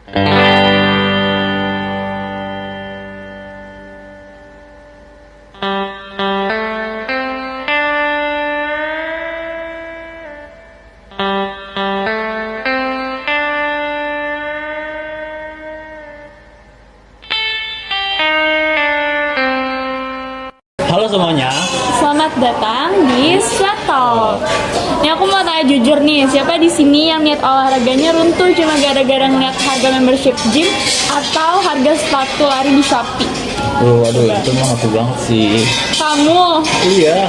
Halo semuanya. Selamat datang di Slatalk. Ini aku mau tanya jujur nih, siapa di sini yang niat olahraganya runtuh cuma gara-gara ngeliat harga membership gym atau harga sepatu lari di Shopee? Aduh, itu mah aku banget sih. Kamu? Iya.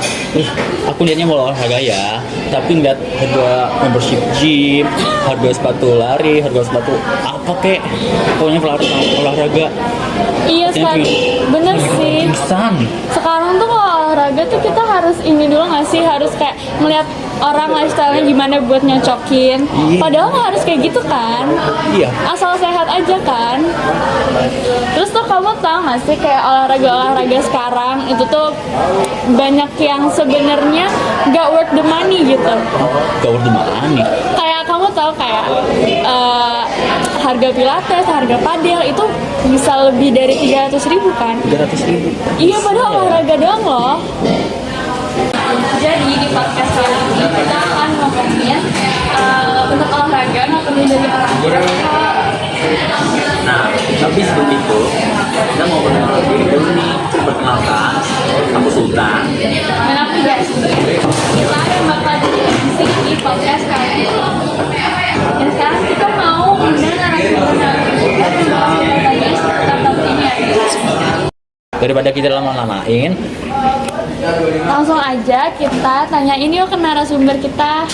Aku niatnya mau olahraga ya, tapi ngeliat harga membership gym, harga sepatu lari, harga sepatu apa kek, pokoknya olahraga. Iya, bener sih. Pingsan. Sekarang tuh kalau olahraga tuh kita harus ini dulu nggak sih? Harus kayak melihat orang lifestyle-nya gimana buat nyocokin. Iya. Padahal nggak harus kayak gitu kan? Iya. Asal sehat aja kan? Terus tuh kamu tau nggak sih kayak olahraga sekarang itu tuh banyak yang sebenarnya nggak worth the money gitu. Gak worth the money. Kayak kamu tahu kayak harga pilates, harga padel itu bisa lebih dari 300.000 kan? 300.000. Iya, padahal olahraga doang loh. Jadi di podcast kali ini kita akan ngomongin untuk olahraga, ngomongin dari olahraga. Nah, tapi sebelum itu, kita mau perkenalkan diri dulu nih. Perkenalkan, aku Sultan. Dan aku guys, kita yang bakal diskusi di podcast kali ini. Dan sekarang kita mau undang narasumber yang bakal berbagi seputar topik ini adalah. Daripada kita lama-lamain, Langsung aja kita tanyain yuk ke narasumber kita.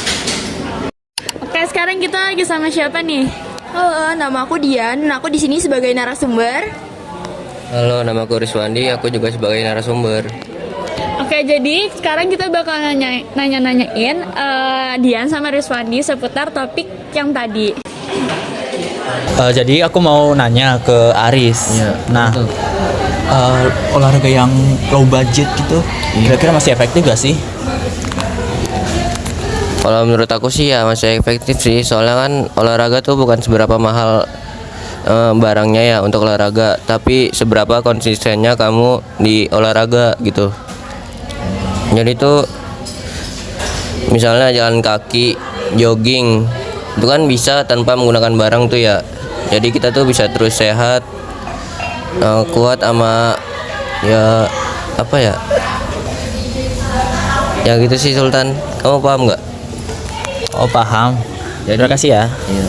Oke, sekarang kita lagi sama siapa nih? Halo, nama aku Dian. Aku di sini sebagai narasumber. Halo, nama aku Riswandi, aku juga sebagai narasumber. Oke, jadi sekarang kita bakal nanya-nanyain Dian sama Riswandi seputar topik yang tadi. jadi aku mau nanya ke Aris. Iya, Nah, betul. olahraga yang low budget gitu, kira-kira masih efektif gak sih? Kalau menurut aku sih ya masih efektif sih, soalnya kan olahraga tuh bukan seberapa mahal barangnya ya untuk olahraga, tapi seberapa konsistennya kamu di olahraga gitu. Jadi tuh misalnya jalan kaki, jogging, itu kan bisa tanpa menggunakan barang tuh ya. Jadi kita tuh bisa terus sehat, kuat sama ya apa ya? Ya gitu sih Sultan. Kamu paham nggak? Oh paham. Ya, terima kasih ya. Iya.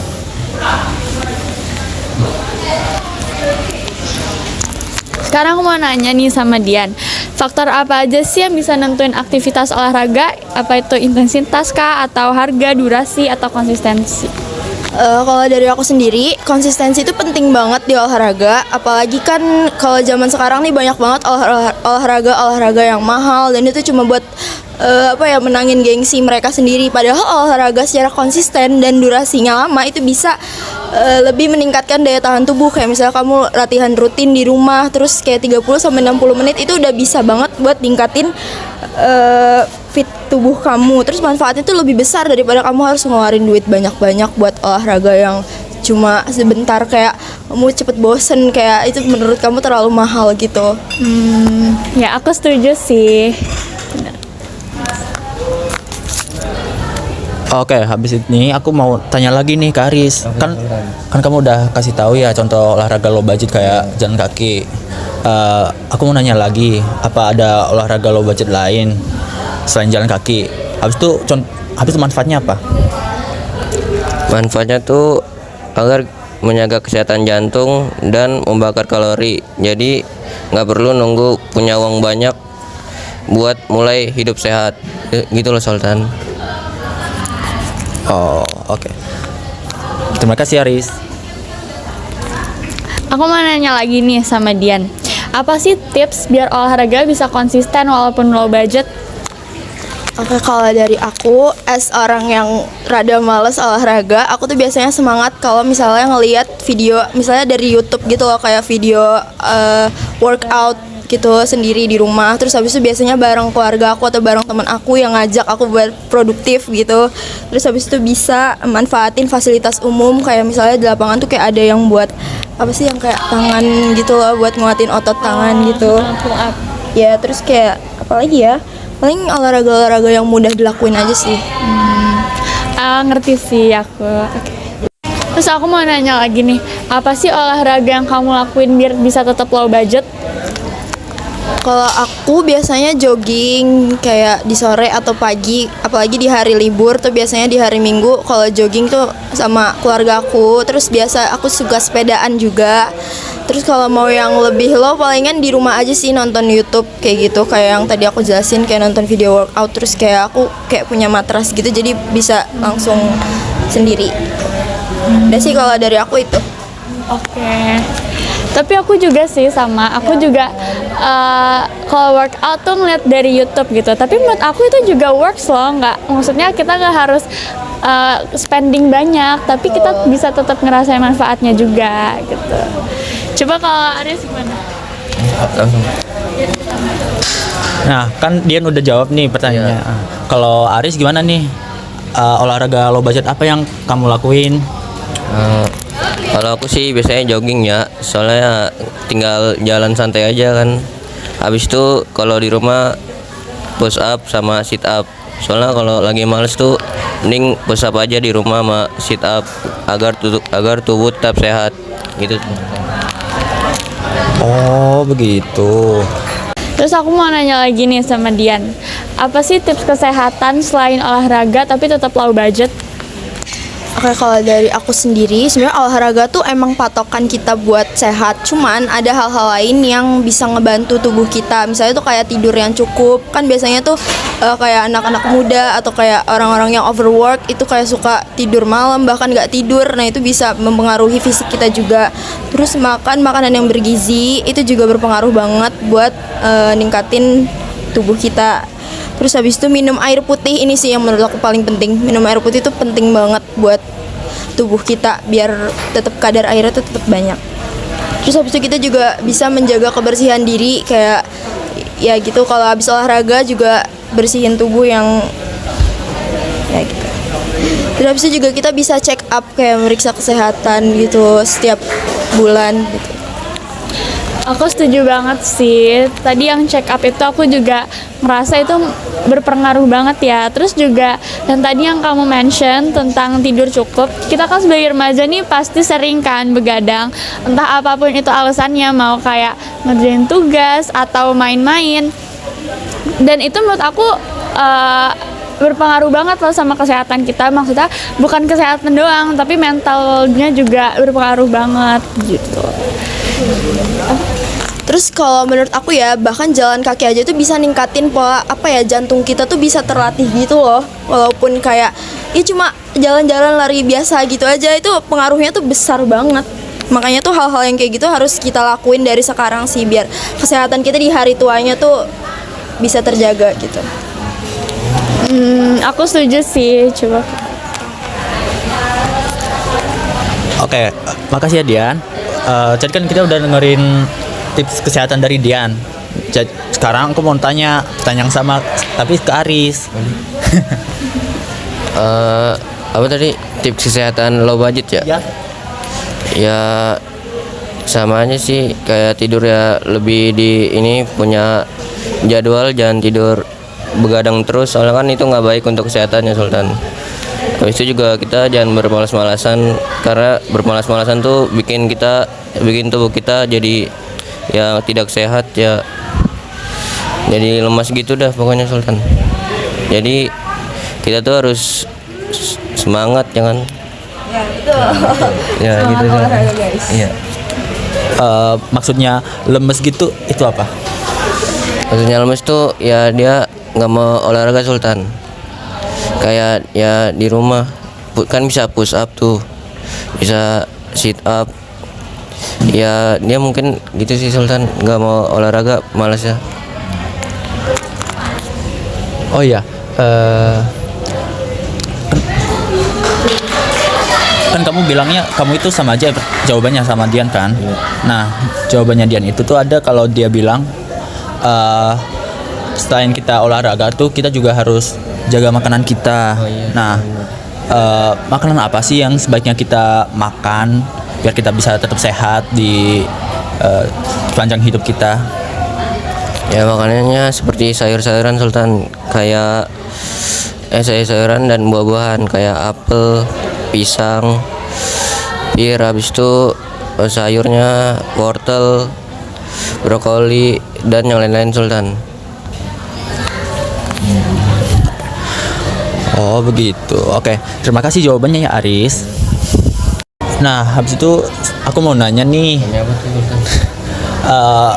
Sekarang aku mau nanya nih sama Dian. Faktor apa aja sih yang bisa nentuin aktivitas olahraga? Apa itu intensitas kah, atau harga, durasi, atau konsistensi? Kalau dari aku sendiri, konsistensi itu penting banget di olahraga. Apalagi kan kalau zaman sekarang nih banyak banget olahraga yang mahal, dan itu cuma buat menangin gengsi mereka sendiri. Padahal olahraga secara konsisten dan durasinya lama itu bisa lebih meningkatkan daya tahan tubuh. Kayak misalnya kamu latihan rutin di rumah terus kayak 30-60 menit itu udah bisa banget buat ningkatin fit tubuh kamu. Terus manfaatnya itu lebih besar daripada kamu harus ngeluarin duit banyak-banyak buat olahraga yang cuma sebentar, kayak kamu cepet bosen, kayak itu menurut kamu terlalu mahal gitu. Ya aku setuju sih. Oke, habis ini aku mau tanya lagi nih ke Aris. Kan kamu udah kasih tahu ya contoh olahraga low budget kayak jalan kaki. Aku mau nanya lagi, apa ada olahraga low budget lain selain jalan kaki? Habis itu manfaatnya apa? Manfaatnya tuh agar menjaga kesehatan jantung dan membakar kalori. Jadi nggak perlu nunggu punya uang banyak buat mulai hidup sehat. Gitu loh Sultan. Oh, oke. Terima kasih Aris. Aku mau nanya lagi nih sama Dian. Apa sih tips biar olahraga bisa konsisten walaupun low budget? Oke, kalau dari aku, as orang yang rada males olahraga, aku tuh biasanya semangat kalau misalnya ngelihat video, misalnya dari YouTube gitu loh, kayak video workout gitu sendiri di rumah. Terus habis itu biasanya bareng keluarga aku atau bareng teman aku yang ngajak aku buat produktif gitu. Terus habis itu bisa manfaatin fasilitas umum kayak misalnya di lapangan tuh kayak ada yang buat apa sih yang kayak tangan gitu loh, buat nguatin otot tangan gitu. Pull up. Ya terus kayak apa lagi ya, paling olahraga yang mudah dilakuin aja sih. Ngerti sih aku. Oke. Terus aku mau nanya lagi nih, apa sih olahraga yang kamu lakuin biar bisa tetap low budget? Kalau aku biasanya jogging kayak di sore atau pagi, apalagi di hari libur tuh biasanya di hari Minggu kalau jogging tuh sama keluarga aku. Terus biasa aku suka sepedaan juga. Terus kalau mau yang lebih low palingan di rumah aja sih nonton YouTube kayak gitu, kayak yang tadi aku jelasin kayak nonton video workout. Terus kayak aku kayak punya matras gitu jadi bisa langsung sendiri. Udah sih kalau dari aku itu. Oke. Tapi aku juga sih sama, aku juga kalau workout tuh ngeliat dari YouTube gitu. Tapi menurut aku itu juga works loh, maksudnya kita nggak harus spending banyak, tapi kita bisa tetap ngerasain manfaatnya juga gitu. Coba kalau Aris gimana? Langsung. Nah, kan Dian udah jawab nih pertanyaannya. Kalau Aris gimana nih? Olahraga low budget apa yang kamu lakuin? Kalau aku sih biasanya jogging ya, soalnya tinggal jalan santai aja kan. Habis itu kalau di rumah push up sama sit up. Soalnya kalau lagi males tuh mending push up aja di rumah sama sit up agar tubuh tetap sehat gitu. Oh, begitu. Terus aku mau nanya lagi nih sama Dian, apa sih tips kesehatan selain olahraga tapi tetap low budget? Oke, kalau dari aku sendiri sebenarnya olahraga tuh emang patokan kita buat sehat. Cuman ada hal-hal lain yang bisa ngebantu tubuh kita. Misalnya tuh kayak tidur yang cukup. Kan biasanya tuh kayak anak-anak muda atau kayak orang-orang yang overwork itu kayak suka tidur malam bahkan nggak tidur. Nah itu bisa mempengaruhi fisik kita juga. Terus makan makanan yang bergizi itu juga berpengaruh banget buat ningkatin tubuh kita. Terus habis itu minum air putih, ini sih yang menurut aku paling penting. Minum air putih itu penting banget buat tubuh kita biar tetap kadar airnya tuh tetap banyak. Terus habis itu kita juga bisa menjaga kebersihan diri kayak ya gitu, kalau habis olahraga juga bersihin tubuh yang ya gitu. Terus habis itu juga kita bisa check up kayak meriksa kesehatan gitu setiap bulan gitu. Aku setuju banget sih. Tadi yang check up itu aku juga merasa itu berpengaruh banget ya. Terus juga dan tadi yang kamu mention tentang tidur cukup. Kita kan sebagai remaja nih pasti sering kan begadang. Entah apapun itu alasannya, mau kayak ngerjain tugas atau main-main. Dan itu menurut aku berpengaruh banget loh sama kesehatan kita. Maksudnya bukan kesehatan doang, tapi mentalnya juga berpengaruh banget gitu. Terus kalau menurut aku ya, bahkan jalan kaki aja tuh bisa ningkatin pola jantung kita tuh bisa terlatih gitu loh. Walaupun kayak ya cuma jalan-jalan lari biasa gitu aja, itu pengaruhnya tuh besar banget. Makanya tuh hal-hal yang kayak gitu harus kita lakuin dari sekarang sih biar kesehatan kita di hari tuanya tuh bisa terjaga gitu. Aku setuju sih, coba. Oke, makasih ya Dian. Jadi kan kita udah dengerin tips kesehatan dari Dian. Jadi sekarang aku mau tanya pertanyaan yang sama tapi ke Aris. Apa tadi tips kesehatan low budget ya? Ya. Ya sama aja sih kayak tidur ya, lebih di ini punya jadwal, jangan tidur begadang terus soalnya kan itu nggak baik untuk kesehatannya Sultan. Habis itu juga kita jangan bermalas-malasan karena bermalas-malasan tuh bikin tubuh kita jadi ya tidak sehat ya, jadi lemas gitu dah pokoknya Sultan. Jadi kita tuh harus semangat jangan ya gitu guys. Iya. Maksudnya lemes gitu itu apa? Maksudnya lemes tuh ya dia nggak mau olahraga Sultan. Kayak ya di rumah kan bisa push up tuh, bisa sit up. Ya dia mungkin gitu sih Sultan, nggak mau olahraga, malas ya. Oh iya, kan kamu bilangnya kamu itu sama aja jawabannya sama Dian kan? Iya. Nah, jawabannya Dian itu tuh ada kalau dia bilang eh, selain kita olahraga tuh kita juga harus jaga makanan kita. Nah, makanan apa sih yang sebaiknya kita makan biar kita bisa tetap sehat di sepanjang hidup kita? Ya makanannya seperti sayur-sayuran Sultan, kayak sayur-sayuran dan buah-buahan kayak apel, pisang, pir, habis itu sayurnya wortel, brokoli dan yang lain-lain Sultan. Oh begitu. Oke, terima kasih jawabannya ya Aris. Nah, habis itu aku mau nanya nih. Eh,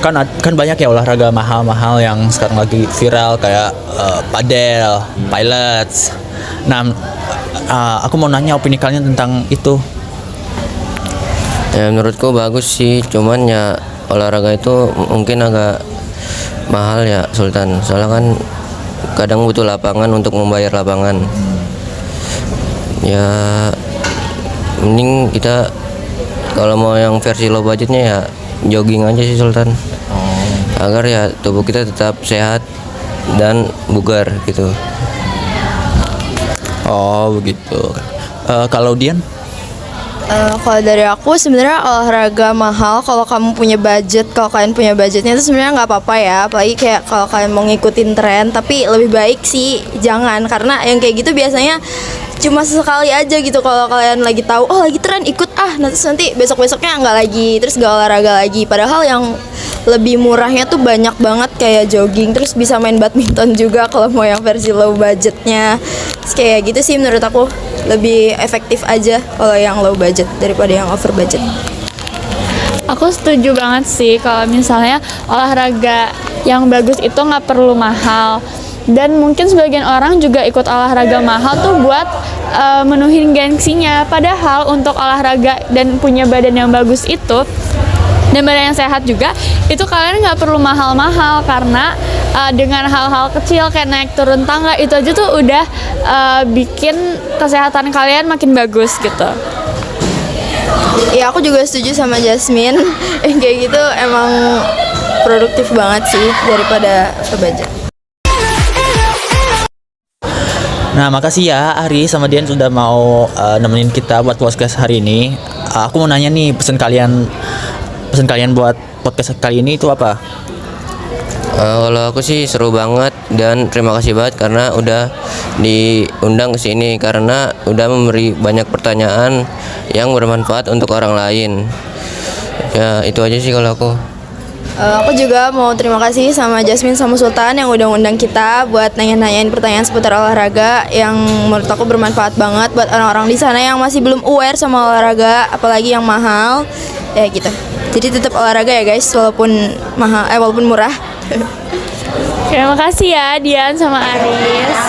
kan banyak ya olahraga mahal-mahal yang sekarang lagi viral kayak padel, pilates. Nah, aku mau nanya opini kalian tentang itu. Ya menurutku bagus sih, cuman ya olahraga itu mungkin agak mahal ya Sultan. Soalnya kan kadang butuh lapangan untuk membayar lapangan. Ya mending kita kalau mau yang versi low budgetnya ya jogging aja sih Sultan. Agar ya tubuh kita tetap sehat dan bugar gitu. Oh begitu. Kalau Dian? Kalau dari aku sebenarnya olahraga mahal kalau kamu punya budget, kalau kalian punya budgetnya itu sebenarnya nggak apa-apa ya, apalagi kayak kalau kalian mau ngikutin tren, tapi lebih baik sih jangan, karena yang kayak gitu biasanya cuma sesekali aja gitu. Kalau kalian lagi tahu oh lagi tren ikut nanti besok-besoknya nggak lagi, terus gak olahraga lagi. Padahal yang lebih murahnya tuh banyak banget kayak jogging, terus bisa main badminton juga kalau mau yang versi low budgetnya. Terus kayak gitu sih menurut aku lebih efektif aja kalau yang low budget daripada yang over budget. Aku setuju banget sih kalau misalnya olahraga yang bagus itu nggak perlu mahal. Dan mungkin sebagian orang juga ikut olahraga mahal tuh buat menuhin gengsinya. Padahal untuk olahraga dan punya badan yang bagus itu dan badan yang sehat juga, itu kalian nggak perlu mahal-mahal, karena dengan hal-hal kecil kayak naik turun tangga itu aja tuh udah bikin kesehatan kalian makin bagus gitu. Ya aku juga setuju sama Jasmine. Kayak gitu emang produktif banget sih daripada over budget. Nah, makasih ya Ari sama Dian sudah mau nemenin kita buat podcast hari ini. Aku mau nanya nih, pesan kalian buat podcast kali ini itu apa? Kalau aku sih seru banget dan terima kasih banget karena udah diundang ke sini, karena udah memberi banyak pertanyaan yang bermanfaat untuk orang lain. Ya itu aja sih kalau aku. Aku juga mau terima kasih sama Jasmine sama Sultan yang udah ngundang kita buat nanya-nanyain pertanyaan seputar olahraga yang menurut aku bermanfaat banget buat orang-orang di sana yang masih belum aware sama olahraga, apalagi yang mahal. Ya gitu. Jadi tetap olahraga ya guys, walaupun mahal, walaupun murah. Terima kasih ya Dian sama Aris.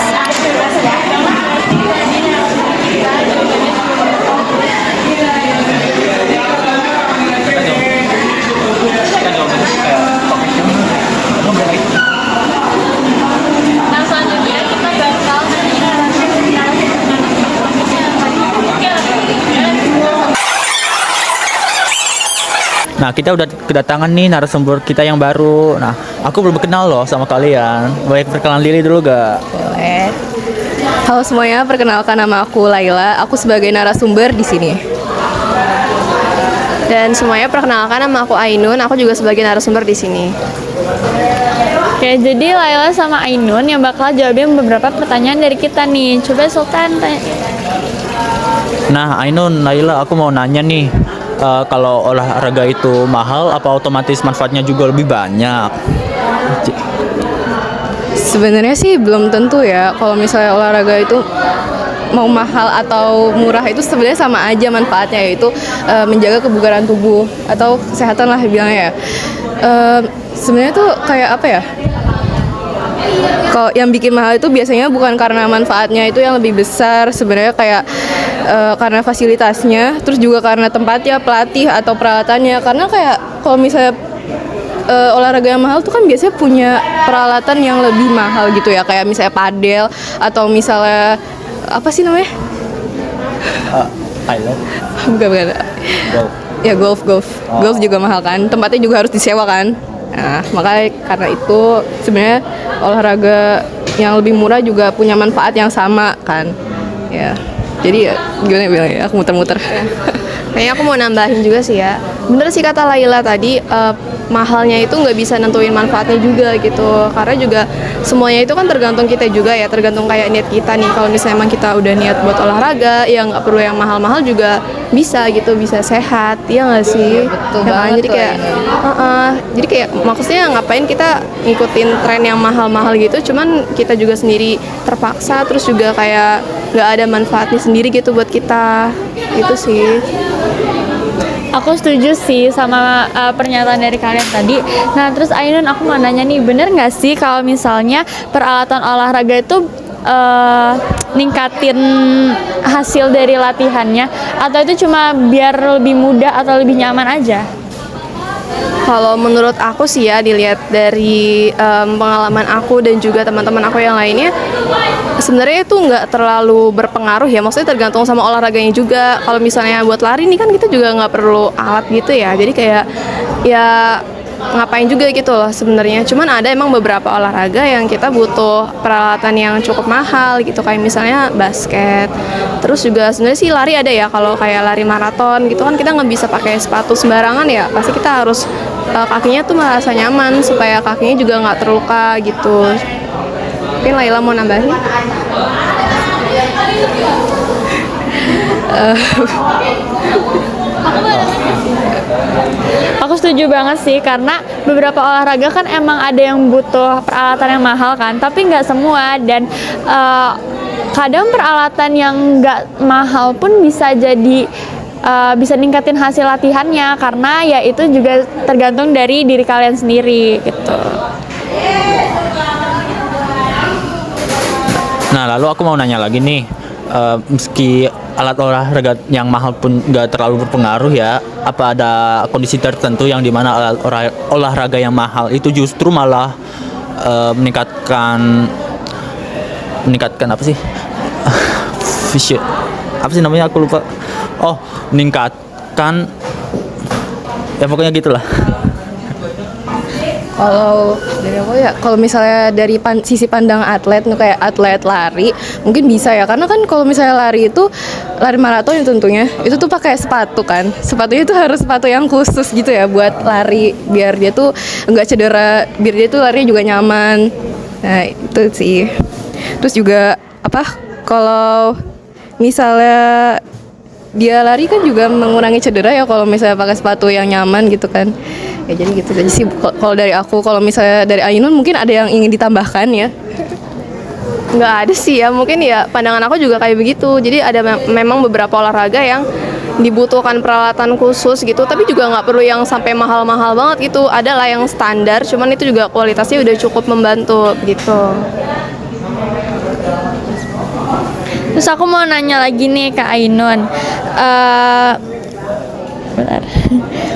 Nah selanjutnya kita bakal Nah, kita udah kedatangan nih narasumber kita yang baru. Nah, aku belum kenal loh sama kalian. Boleh perkenalan diri dulu gak? Boleh. Halo semuanya, perkenalkan nama aku Laila. Aku sebagai narasumber di sini. Dan semuanya perkenalkan nama aku Ainun. Aku juga sebagai narasumber di sini. Oke, jadi Laila sama Ainun yang bakal jawabin beberapa pertanyaan dari kita nih. Coba Sultan tanya. Nah, Ainun, Laila, aku mau nanya nih. Kalau olahraga itu mahal, apa otomatis manfaatnya juga lebih banyak? Sebenarnya sih belum tentu ya. Kalau misalnya olahraga itu mau mahal atau murah itu sebenarnya sama aja manfaatnya, yaitu menjaga kebugaran tubuh atau kesehatan lah bilangnya ya. Sebenarnya tuh kayak apa ya? Kalau yang bikin mahal itu biasanya bukan karena manfaatnya itu yang lebih besar, sebenarnya kayak karena fasilitasnya, terus juga karena tempatnya, pelatih atau peralatannya. Karena kayak kalau misalnya olahraga yang mahal tuh kan biasanya punya peralatan yang lebih mahal gitu ya, kayak misalnya padel atau misalnya apa sih namanya? Pilot. Bukan. Golf. Ya golf. Golf juga mahal kan, tempatnya juga harus disewa kan. Nah, makanya karena itu sebenarnya olahraga yang lebih murah juga punya manfaat yang sama kan. Ya. Jadi ya gimana bilang ya, aku muter-muter. Kayaknya aku mau nambahin juga sih ya. Bener sih kata Laila tadi, mahalnya itu nggak bisa nentuin manfaatnya juga gitu. Karena juga semuanya itu kan tergantung kita juga ya, tergantung kayak niat kita nih. Kalau misalnya emang kita udah niat buat olahraga, ya nggak perlu yang mahal-mahal juga bisa gitu, bisa sehat, ya nggak sih? Betul Ya kan? banget Jadi tuh, kayak, jadi kayak maksudnya ngapain kita ngikutin tren yang mahal-mahal gitu? Cuman kita juga sendiri terpaksa, terus juga kayak nggak ada manfaatnya sendiri gitu buat kita. Itu sih. Aku setuju sih sama pernyataan dari kalian tadi. Nah, terus Ainun, aku mau nanya nih, bener nggak sih kalau misalnya peralatan olahraga itu ningkatin hasil dari latihannya, atau itu cuma biar lebih mudah atau lebih nyaman aja? Kalau menurut aku sih ya, dilihat dari pengalaman aku dan juga teman-teman aku yang lainnya, sebenarnya itu nggak terlalu berpengaruh ya. Maksudnya tergantung sama olahraganya juga. Kalau misalnya buat lari nih kan kita juga nggak perlu alat gitu ya. Jadi kayak ya ngapain juga gitu loh sebenarnya. Cuman ada emang beberapa olahraga yang kita butuh peralatan yang cukup mahal gitu, kayak misalnya basket. Terus juga sebenarnya sih lari ada ya, kalau kayak lari maraton gitu kan kita nggak bisa pakai sepatu sembarangan ya. Pasti kita harus kakinya tuh merasa nyaman supaya kakinya juga nggak terluka gitu. Mungkin Laila mau nambahin? Aku setuju banget sih, karena beberapa olahraga kan emang ada yang butuh peralatan yang mahal kan, tapi nggak semua. Dan kadang peralatan yang nggak mahal pun bisa jadi bisa ningkatin hasil latihannya, karena ya itu juga tergantung dari diri kalian sendiri gitu. Nah, lalu aku mau nanya lagi nih, meski alat olahraga yang mahal pun nggak terlalu berpengaruh ya, apa ada kondisi tertentu yang dimana alat olahraga yang mahal itu justru malah meningkatkan apa sih? Apa sih namanya, aku lupa. Oh, meningkatkan, ya pokoknya gitulah. Kalau dari aku ya, kalau misalnya dari sisi pandang atlet, kayak atlet lari, mungkin bisa ya, karena kan kalau misalnya lari itu, lari maraton ya tentunya, itu tuh pakai sepatu kan, sepatunya itu harus sepatu yang khusus gitu ya buat lari, biar dia tuh nggak cedera, biar dia tuh larinya juga nyaman. Nah itu sih. Terus juga apa? Kalau misalnya dia lari kan juga mengurangi cedera ya kalau misalnya pakai sepatu yang nyaman gitu kan. Ya jadi gitu aja sih kalau dari aku. Kalau misalnya dari Ainun mungkin ada yang ingin ditambahkan ya? Nggak ada sih ya, mungkin ya pandangan aku juga kayak begitu. Jadi ada memang beberapa olahraga yang dibutuhkan peralatan khusus gitu, tapi juga nggak perlu yang sampai mahal-mahal banget gitu. Ada lah yang standar, cuman itu juga kualitasnya udah cukup membantu gitu. Terus aku mau nanya lagi nih ke Ainun, bentar.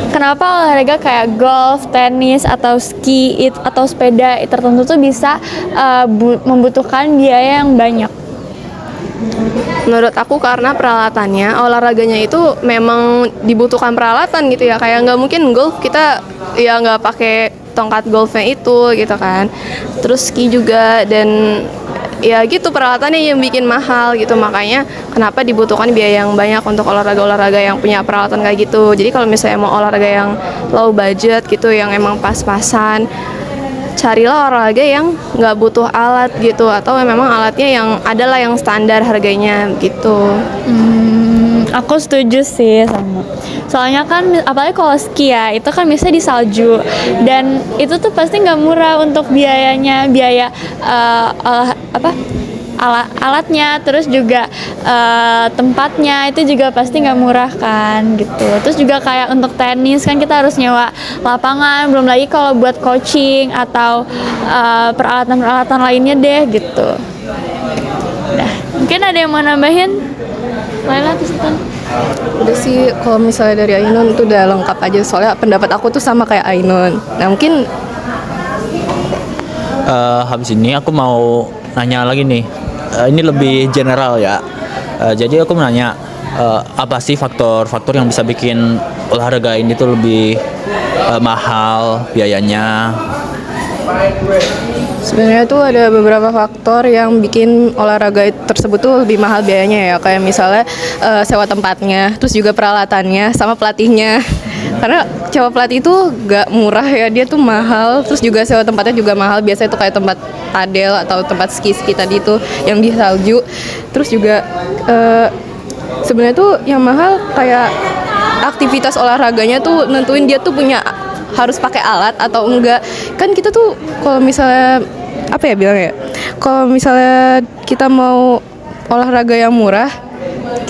Kenapa olahraga kayak golf, tenis, atau ski, atau sepeda tertentu tuh bisa membutuhkan biaya yang banyak? Menurut aku karena peralatannya, olahraganya itu memang dibutuhkan peralatan gitu ya. Kayak nggak mungkin golf kita ya nggak pakai tongkat golfnya itu gitu kan. Terus ski juga, dan ya gitu peralatannya yang bikin mahal gitu. Makanya kenapa dibutuhkan biaya yang banyak untuk olahraga-olahraga yang punya peralatan kayak gitu. Jadi kalau misalnya mau olahraga yang low budget gitu, yang emang pas-pasan, carilah olahraga yang nggak butuh alat gitu, atau memang alatnya yang adalah yang standar harganya gitu. Aku setuju sih sama. Soalnya kan apalagi kalau ski ya, itu kan biasanya di salju, dan itu tuh pasti nggak murah untuk biayanya, biaya alatnya, terus juga tempatnya itu juga pasti nggak murah kan gitu. Terus juga kayak untuk tenis kan kita harus nyewa lapangan, belum lagi kalau buat coaching atau peralatan-peralatan lainnya deh gitu. Nah, mungkin ada yang mau nambahin? Laila, terus kan? Udah sih, kalau misalnya dari Ainun itu udah lengkap aja, soalnya pendapat aku tuh sama kayak Ainun. Nah mungkin Habis ini aku mau nanya lagi nih. Ini lebih general ya. Jadi aku mau nanya, apa sih faktor-faktor yang bisa bikin olahraga ini tuh lebih mahal biayanya? Sebenarnya tuh ada beberapa faktor yang bikin olahraga tersebut tuh lebih mahal biayanya ya. Kayak misalnya sewa tempatnya, terus juga peralatannya, sama pelatihnya. Karena sewa pelatih itu gak murah ya, dia tuh mahal. Terus juga sewa tempatnya juga mahal. Biasanya tuh kayak tempat padel atau tempat ski tadi tuh yang di salju. Terus juga sebenarnya tuh yang mahal kayak aktivitas olahraganya tuh nentuin dia tuh punya harus pakai alat atau enggak. Kan kita tuh kalau misalnya apa ya bilangnya, kalau misalnya kita mau olahraga yang murah,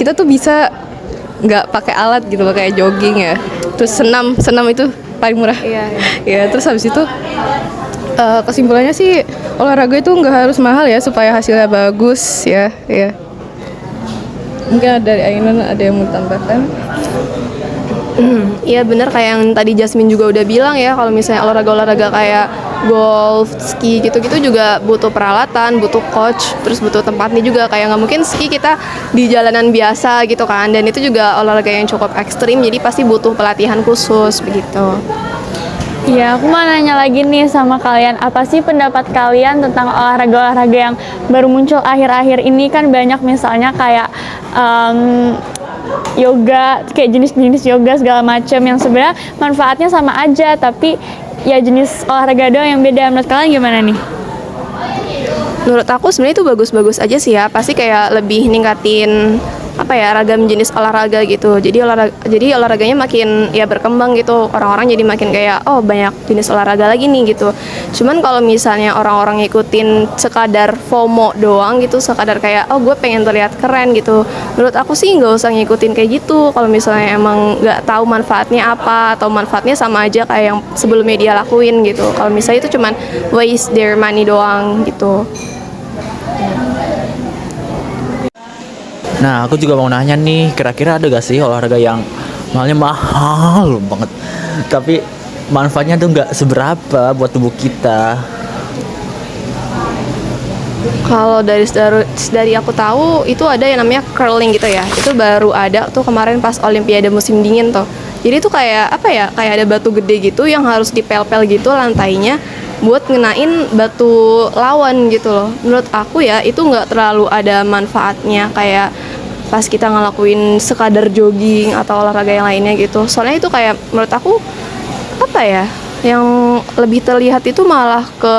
kita tuh bisa nggak pakai alat gitu loh, kayak jogging ya, terus senam itu paling murah. Ya terus habis itu kesimpulannya sih olahraga itu nggak harus mahal ya supaya hasilnya bagus ya. Mungkin dari Ainun ada yang mau tambahkan? Iya bener, kayak yang tadi Jasmine juga udah bilang ya, kalau misalnya olahraga-olahraga kayak golf, ski gitu-gitu juga butuh peralatan, butuh coach, terus butuh tempatnya juga. Kayak nggak mungkin ski kita di jalanan biasa gitu kan, dan itu juga olahraga yang cukup ekstrim, jadi pasti butuh pelatihan khusus begitu. Iya, aku mau nanya lagi nih sama kalian, apa sih pendapat kalian tentang olahraga-olahraga yang baru muncul akhir-akhir ini? Kan banyak misalnya kayak yoga, kayak jenis-jenis yoga segala macam yang sebenarnya manfaatnya sama aja, tapi ya jenis olahraga doang yang beda. Menurut kalian gimana nih? Menurut aku sebenarnya itu bagus-bagus aja sih ya, pasti kayak lebih ningkatin apa ya, ragam jenis olahraga gitu. Jadi olahraganya makin ya berkembang gitu. Orang-orang jadi makin kayak oh banyak jenis olahraga lagi nih gitu. Cuman kalau misalnya orang-orang ngikutin sekadar FOMO doang gitu, sekadar kayak oh gue pengen terlihat keren gitu, menurut aku sih nggak usah ngikutin kayak gitu. Kalau misalnya emang nggak tahu manfaatnya apa, atau manfaatnya sama aja kayak yang sebelumnya dia lakuin gitu. Kalau misalnya itu cuman waste their money doang gitu. Nah, aku juga mau nanya nih, kira-kira ada gak sih olahraga yang mahalnya mahal banget, tapi manfaatnya tuh nggak seberapa buat tubuh kita? Kalau dari aku tahu itu ada yang namanya curling gitu ya. Itu baru ada tuh kemarin pas Olimpiade musim dingin tuh. Jadi itu kayak apa ya? Kayak ada batu gede gitu yang harus dipel-pel gitu lantainya buat ngenain batu lawan gitu loh. Menurut aku ya itu nggak terlalu ada manfaatnya kayak pas kita ngelakuin sekadar jogging atau olahraga yang lainnya gitu. Soalnya itu kayak menurut aku apa ya? Yang lebih terlihat itu malah ke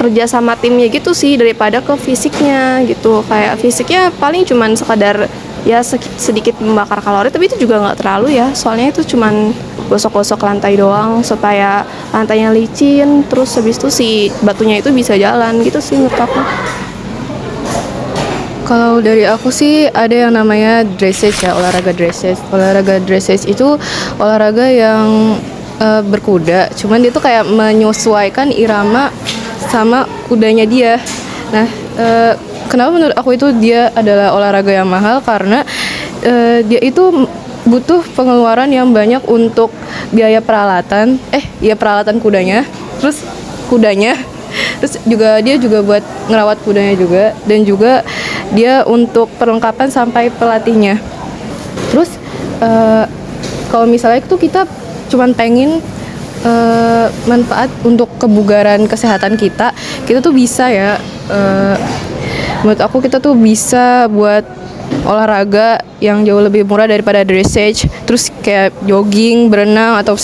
kerja sama timnya gitu sih daripada ke fisiknya gitu. Kayak fisiknya paling cuman sekadar ya sedikit membakar kalori, tapi itu juga nggak terlalu ya. Soalnya itu cuman gosok-gosok lantai doang supaya lantainya licin, terus habis itu si batunya itu bisa jalan gitu sih menurut aku. Kalau dari aku sih ada yang namanya dressage ya, olahraga dressage. Olahraga dressage itu olahraga yang berkuda, cuman dia tuh kayak menyesuaikan irama sama kudanya dia. Nah, kenapa menurut aku itu dia adalah olahraga yang mahal? Karena dia itu butuh pengeluaran yang banyak untuk biaya peralatan, peralatan kudanya, terus kudanya, terus juga dia juga buat ngerawat kudanya juga, dan juga dia untuk perlengkapan sampai pelatihnya. Terus kalau misalnya itu kita cuman pengen manfaat untuk kebugaran kesehatan kita tuh bisa ya, menurut aku kita tuh bisa buat olahraga yang jauh lebih murah daripada dressage, terus kayak jogging, berenang, atau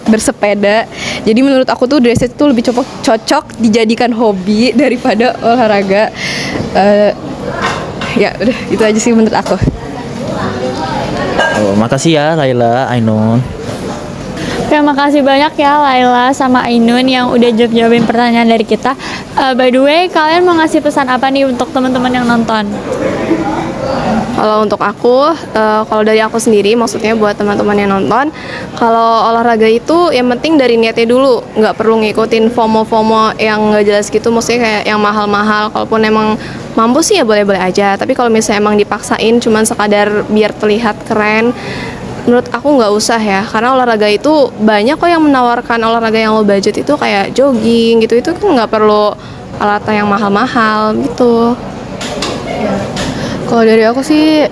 bersepeda. Jadi menurut aku tuh dressage tuh lebih cocok dijadikan hobi daripada olahraga. Ya udah itu aja sih menurut aku. Oh, makasih ya Laila, Ainun. Terima kasih banyak ya Laila sama Ainun yang udah jawabin pertanyaan dari kita. By the way, kalian mau ngasih pesan apa nih untuk teman-teman yang nonton? Kalau untuk aku, kalau dari aku sendiri, maksudnya buat teman-teman yang nonton, kalau olahraga itu yang penting dari niatnya dulu, nggak perlu ngikutin FOMO-FOMO yang nggak jelas gitu, maksudnya kayak yang mahal-mahal. Kalaupun emang mampu sih ya boleh-boleh aja, tapi kalau misalnya emang dipaksain cuman sekadar biar terlihat keren, menurut aku nggak usah ya, karena olahraga itu banyak kok yang menawarkan olahraga yang low budget itu kayak jogging gitu, itu kan nggak perlu alat yang mahal-mahal gitu. Kalau dari aku sih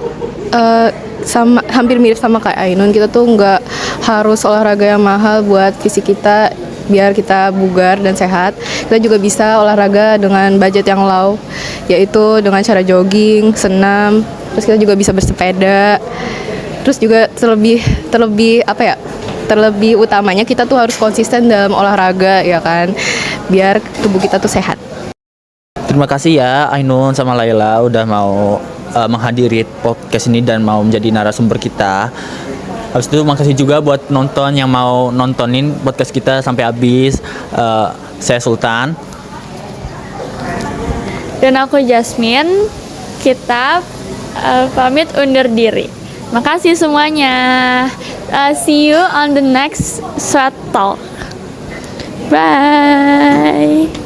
hampir mirip sama kayak Ainun, kita tuh nggak harus olahraga yang mahal buat fisik kita biar kita bugar dan sehat. Kita juga bisa olahraga dengan budget yang low, yaitu dengan cara jogging, senam, terus kita juga bisa bersepeda. Terus juga terlebih utamanya kita tuh harus konsisten dalam olahraga ya kan, biar tubuh kita tuh sehat. Terima kasih ya Ainun sama Laila udah mau menghadiri podcast ini dan mau menjadi narasumber kita. Habis itu makasih juga buat nonton yang mau nontonin podcast kita sampai habis. Saya Sultan. Dan aku Jasmine. Kita pamit undur diri. Makasih semuanya. See you on the next Sweat Talk. Bye.